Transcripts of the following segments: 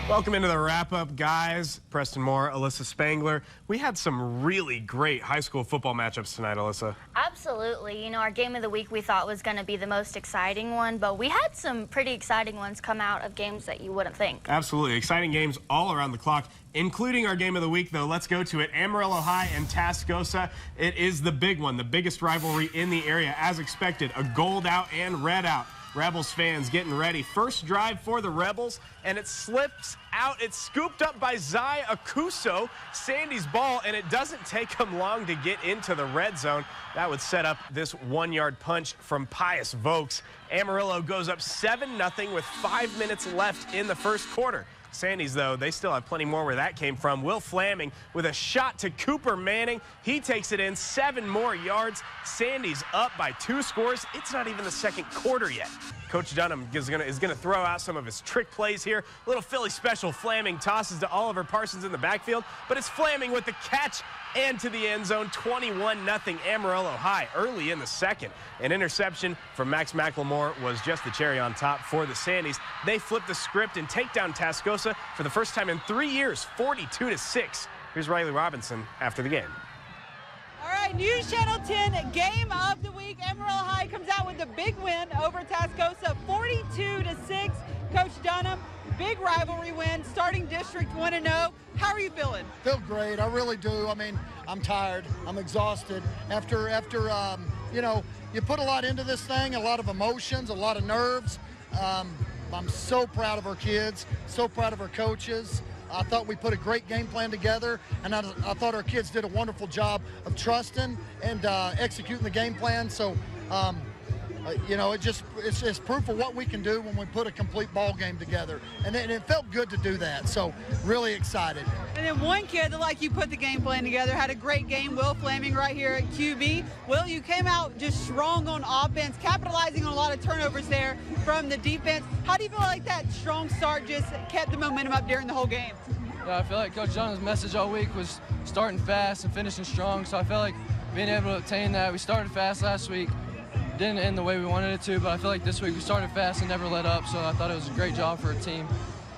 Welcome into the wrap-up, guys. Preston Moore, Alyssa Spangler. We had some really great high school football matchups tonight, Alyssa. Absolutely. You know, our game of the week we thought was going to be the most exciting one, but we had some pretty exciting ones come out of games that you wouldn't think. Absolutely. Exciting games all around the clock, including our game of the week, though. Let's go to it. Amarillo High and Tascosa. It is the big one, the biggest rivalry in the area. As expected, a gold out and red out. Rebels fans getting ready. First drive for the Rebels, and it slips out. It's scooped up by Zai Akuso, Sandy's ball, and it doesn't take him long to get into the red zone. That would set up this one-yard punch from Pius Vokes. Amarillo goes up 7-0 with 5 minutes left in the first quarter. Sandy's, though, they still have plenty more where that came from. Will Flaming with a shot to Cooper Manning. He takes it in 7 more yards. Sandy's up by 2 scores. It's not even the second quarter yet. Coach Dunham is going to throw out some of his trick plays here. Little Philly special. Flaming tosses to Oliver Parsons in the backfield, but it's Flaming with the catch and to the end zone. 21-0 Amarillo High early in the second. An interception from Max McLemore was just the cherry on top for the Sandys. They flip the script and take down Tascosa for the first time in 3 years, 42-6. Here's Riley Robinson after the game. All right, News Channel 10 game of the week. Amarillo High comes out with a big win over Tascosa, 42-6. Coach Dunham, big rivalry win, starting district 1-0. How are you feeling? Feel great. I really do. I mean, I'm tired. I'm exhausted. After you know, you put a lot into this thing, a lot of emotions, a lot of nerves. I'm so proud of our kids, so proud of our coaches. I thought we put a great game plan together, and I thought our kids did a wonderful job of trusting and executing the game plan. So, you know, it's just proof of what we can do when we put a complete ball game together, and it felt good to do that. So, really excited. And then one kid that, like you put the game plan together, had a great game. Will Flaming right here at QB. Will, you came out just strong on offense, capitalizing on a lot of turnovers there from the defense. How do you feel like that strong start just kept the momentum up during the whole game? Yeah, I feel like Coach John's message all week was starting fast and finishing strong, so I feel like being able to obtain that. We started fast last week, didn't end the way we wanted it to, but I feel like this week we started fast and never let up, so I thought it was a great job for a team.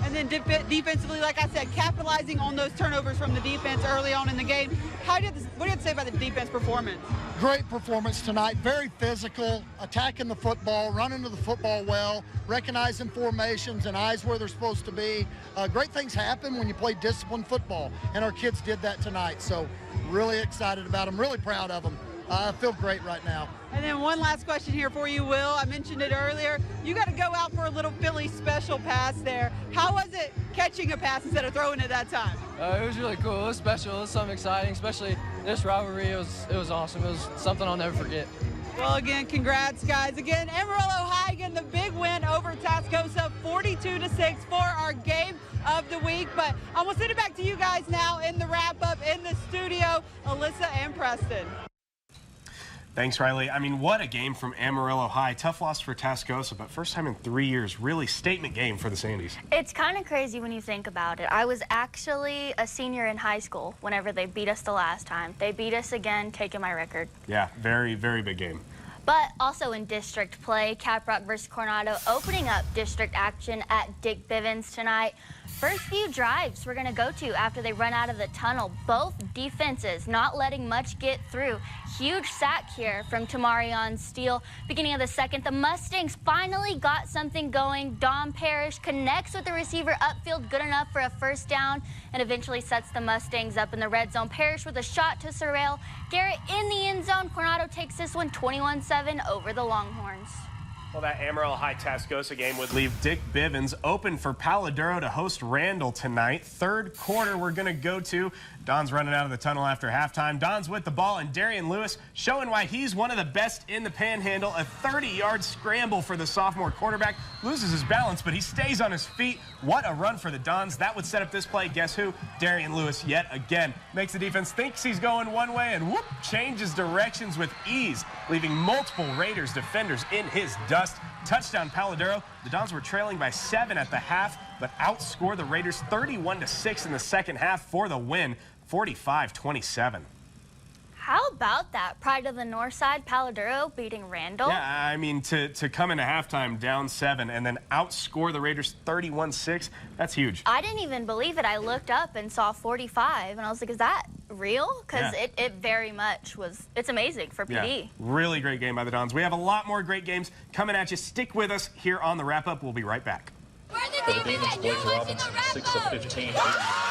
And then defensively, like I said, capitalizing on those turnovers from the defense early on in the game. What do you have to say about the defense performance? Great performance tonight. Very physical, attacking the football, running to the football well, recognizing formations and eyes where they're supposed to be. Great things happen when you play disciplined football, and our kids did that tonight. So really excited about them, really proud of them. I feel great right now. And then one last question here for you, Will. I mentioned it earlier. You got to go out for a little Philly special pass there. How was it catching a pass instead of throwing it that time? It was really cool. It was special. It was something exciting, especially this rivalry. It was awesome. It was something I'll never forget. Well, again, congrats, guys. Again, Amarillo High getting the big win over Tascosa, 42-6 for our game of the week. But I'm going to send it back to you guys now in the wrap-up in the studio, Alyssa and Preston. Thanks, Riley. I mean, what a game from Amarillo High. Tough loss for Tascosa, but first time in 3 years, really statement game for the Sandys. It's kind of crazy when you think about it. I was actually a senior in high school whenever they beat us the last time. They beat us again, taking my record. Yeah, very, very big game. But also in district play, Caprock versus Coronado opening up district action at Dick Bivens tonight. First few drives we're going to go to after they run out of the tunnel. Both defenses not letting much get through. Huge sack here from Tamarion Steele. Beginning of the second, the Mustangs finally got something going. Dom Parrish connects with the receiver upfield, good enough for a first down, and eventually sets the Mustangs up in the red zone. Parrish with a shot to Sorrell. Garrett in the end zone. Coronado takes this one 21-7 over the Longhorns. Well, that Amarillo High Tascosa game would leave Dick Bivens open for Paladuro to host Randall tonight. Third quarter we're going to go to. Don's running out of the tunnel after halftime. Don's with the ball, and Darian Lewis showing why he's one of the best in the Panhandle. A 30-yard scramble for the sophomore quarterback. Loses his balance, but he stays on his feet. What a run for the Dons. That would set up this play. Guess who? Darian Lewis yet again. Makes the defense thinks he's going one way, and whoop, changes directions with ease, leaving multiple Raiders defenders in his dust. Touchdown Paladuro. The Dons were trailing by 7 at the half, but outscored the Raiders 31-6 in the second half for the win, 45-27. How about that? Pride of the North Side, Paladuro beating Randall. Yeah, I mean, to come into halftime down 7 and then outscore the Raiders 31-6, that's huge. I didn't even believe it. I looked up and saw 45, and I was like, is that real? Because Yeah. it very much was. It's amazing for PD. Yeah, really great game by the Dons. We have a lot more great games coming at you. Stick with us here on the wrap-up. We'll be right back. For the Demons, Blake Robinson, 6 of 15, 89.